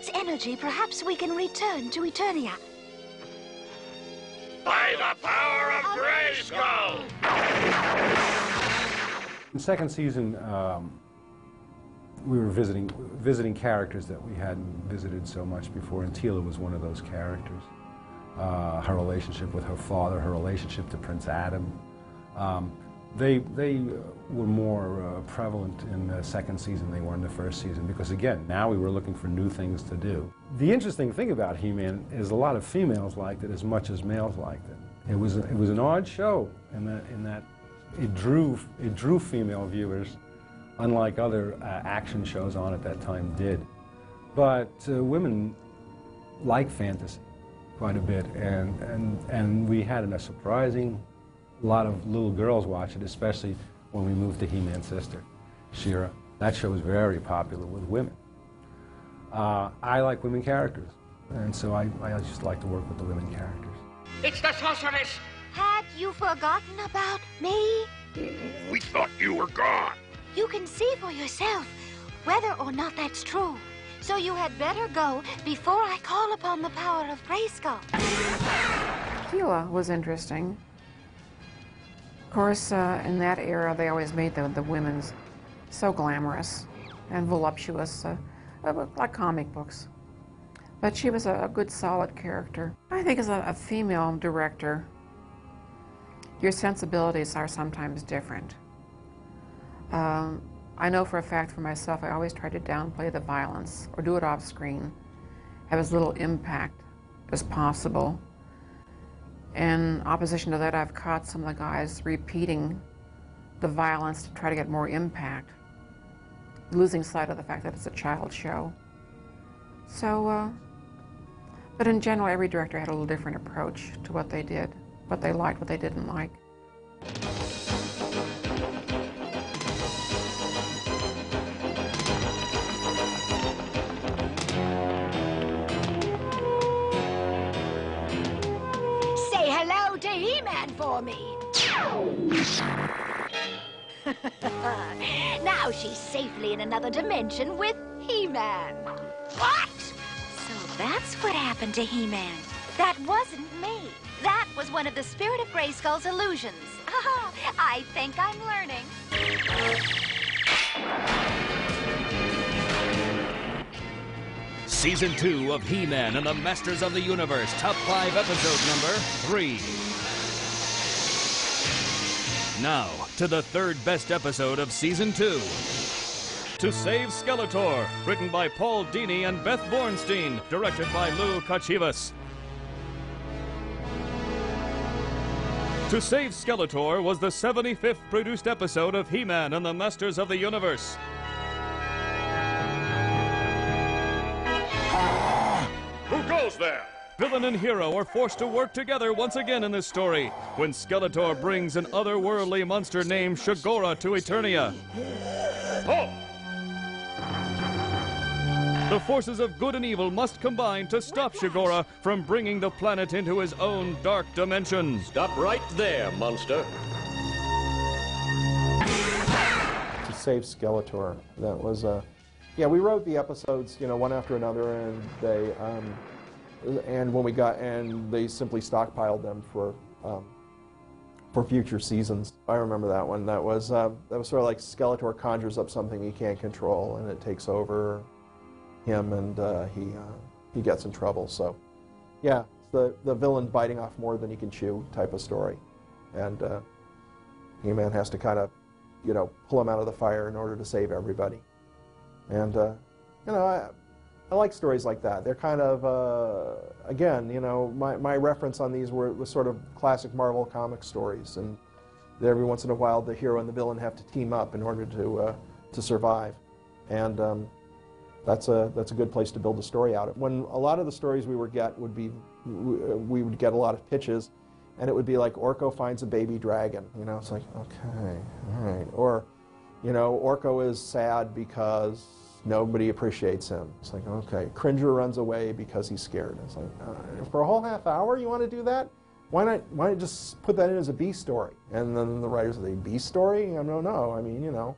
its energy, perhaps we can return to Eternia. By the power of Grayskull! In the second season, we were visiting characters that we hadn't visited so much before, and Teela was one of those characters. Her relationship with her father, her relationship to Prince Adam. They were more prevalent in the second season than they were in the first season, because again, now we were looking for new things to do. The interesting thing about He-Man is a lot of females liked it as much as males liked it. It was an odd show in that it drew female viewers, unlike other action shows on at that time did. But women like fantasy quite a bit, and we had a surprising lot of little girls watch it, especially when we moved to He-Man's sister, She-Ra. That show was very popular with women. I like women characters, and so I just like to work with the women characters. It's the sorceress! Had you forgotten about me? We thought you were gone. You can see for yourself whether or not that's true. So you had better go before I call upon the power of Grayskull. Teela was interesting. Of course, in that era, they always made the women's so glamorous and voluptuous, like comic books. But she was a good, solid character. I think as a female director, your sensibilities are sometimes different. I know for a fact for myself, I always try to downplay the violence or do it off screen, have as little impact as possible. In opposition to that, I've caught some of the guys repeating the violence to try to get more impact, losing sight of the fact that it's a child show. So, but in general, every director had a little different approach to what they did, what they liked, what they didn't like. For me. Now she's safely in another dimension with He-Man. What? So that's what happened to He-Man. That wasn't me. That was one of the Spirit of Grayskull's illusions. I think I'm learning. Season 2 of He-Man and the Masters of the Universe, Top 5 episode number 3. Now, to the third best episode of Season 2. To Save Skeletor, written by Paul Dini and Beth Bornstein, directed by Lou Kachivas. To Save Skeletor was the 75th produced episode of He-Man and the Masters of the Universe. Who goes there? Villain and hero are forced to work together once again in this story when Skeletor brings an otherworldly monster named Shigora to Eternia. Oh! The forces of good and evil must combine to stop Shigora from bringing the planet into his own dark dimension. Stop right there, monster. To Save Skeletor, that was yeah, we wrote the episodes, you know, one after another, and they simply stockpiled them for future seasons. I remember that one. That was sort of like Skeletor conjures up something he can't control, and it takes over him, and he gets in trouble. So, yeah, it's the villain biting off more than he can chew type of story, and He-Man has to kind of, you know, pull him out of the fire in order to save everybody. And you know, I like stories like that. They're kind of, again, you know, my reference on these was sort of classic Marvel comic stories, and every once in a while the hero and the villain have to team up in order to survive, and that's a good place to build a story out of. When a lot of the stories we would get we would get a lot of pitches, and it would be like Orko finds a baby dragon. You know, it's like, okay, all right, or you know, Orko is sad because nobody appreciates him. It's like, okay, Cringer runs away because he's scared. It's like, for a whole half hour you want to do that? Why not just put that in as a B story? And then the writers say, B story? I don't know. I mean, you know,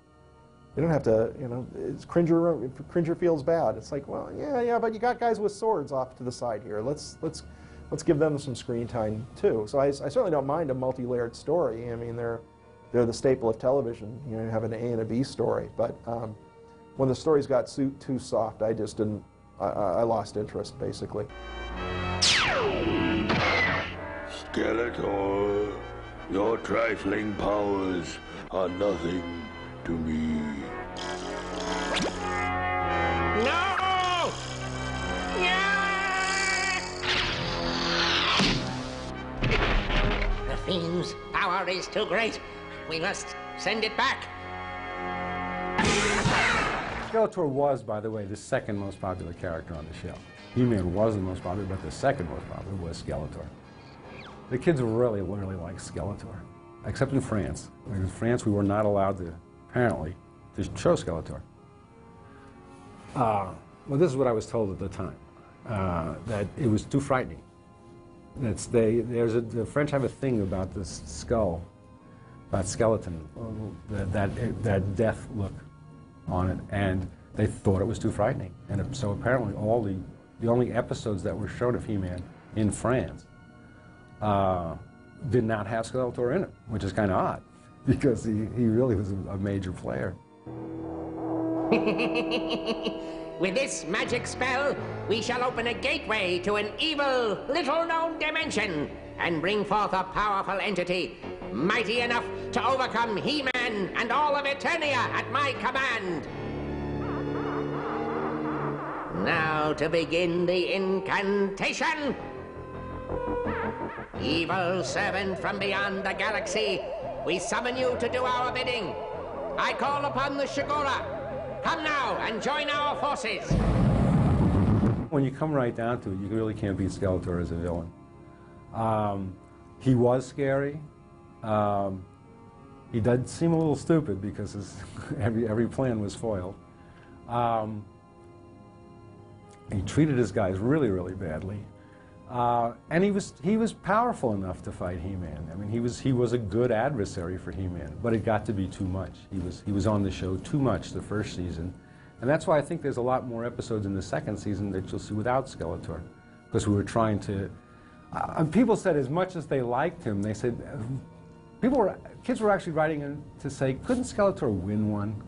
You don't have to, you know, Cringer feels bad. It's like, well, yeah, but you got guys with swords off to the side here. Let's give them some screen time too. So I certainly don't mind a multi-layered story. I mean, they're the staple of television. You know, you have an A and a B story. But when the stories got too soft, I just didn't. I lost interest, basically. Skeletor, your trifling powers are nothing to me. No! The Fiend's power is too great. We must send it back. Skeletor was, by the way, the second most popular character on the show. He-Man was the most popular, but the second most popular was Skeletor. The kids really liked Skeletor, except in France. In France, we were not allowed to, apparently, to show Skeletor. Well, this is what I was told at the time, that it was too frightening. The French have a thing about this skull, about skeleton, that death look on it, and they thought it was too frightening. And so apparently the only episodes that were shown of He-Man in France did not have Skeletor in it, which is kind of odd, because he really was a major player. With this magic spell, we shall open a gateway to an evil, little-known dimension and bring forth a powerful entity, mighty enough to overcome He-Man and all of Eternia at my command. Now to begin the incantation. Evil servant from beyond the galaxy, we summon you to do our bidding. I call upon the Shigura. Come now and join our forces. When you come right down to it, you really can't beat Skeletor as a villain. He was scary. He did seem a little stupid because every plan was foiled. He treated his guys really badly. And he was powerful enough to fight He-Man. I mean, he was a good adversary for He-Man, but it got to be too much. He was on the show too much the first season, and that's why I think there's a lot more episodes in the second season that you'll see without Skeletor, because we were trying to. People said as much as they liked him, they said kids were actually writing in to say, couldn't Skeletor win one?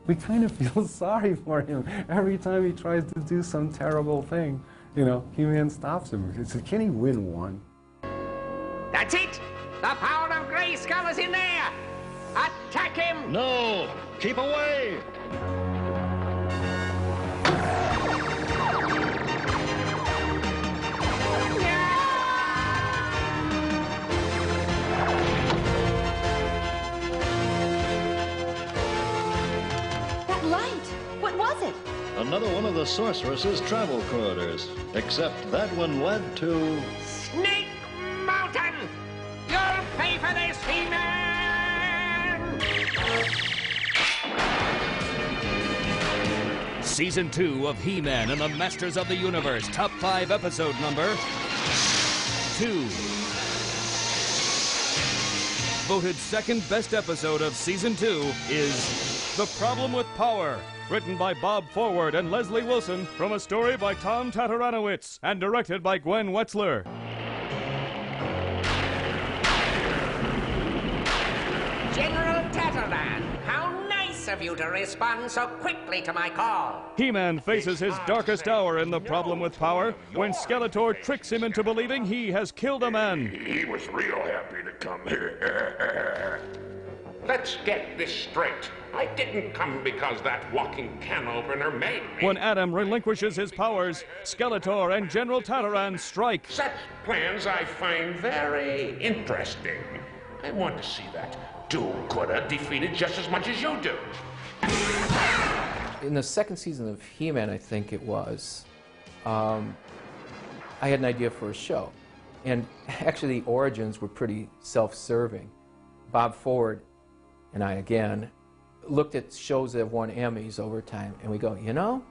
We kind of feel sorry for him every time he tries to do some terrible thing. You know, He-Man stops him. He said, can he win one? That's it! The power of Grayskull is in there! Attack him! No! Keep away! That light! What was it? Another one of the sorceress's travel corridors, except that one led to... Snake Mountain! You'll pay for this, He-Man! Season 2 of He-Man and the Masters of the Universe, Top 5 episode number 2. Voted second best episode of Season 2 is The Problem with Power, written by Bob Forward and Leslie Wilson, from a story by Tom Tataranowitz, and directed by Gwen Wetzler. General Tataran, how nice of you to respond so quickly to my call. He-Man faces his darkest hour in The Problem with Power when Skeletor tricks him into believing he has killed a man. He was real happy to come here. Let's get this straight. I didn't come because that walking can opener made me. When Adam relinquishes his powers, Skeletor and General Tataran strike. Such plans I find very interesting. I want to see that do-gooder defeated just as much as you do. In the second season of He-Man, I think it was, I had an idea for a show. And actually, the origins were pretty self-serving. Bob Forward and I, again, looked at shows that have won Emmys over time, and we go, you know,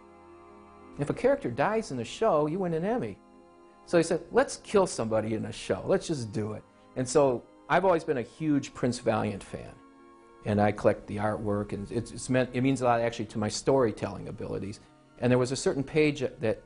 if a character dies in the show, you win an Emmy. So he said, let's kill somebody in a show. Let's just do it. And so I've always been a huge Prince Valiant fan. and I collect the artwork, and it means a lot actually to my storytelling abilities. And there was a certain page that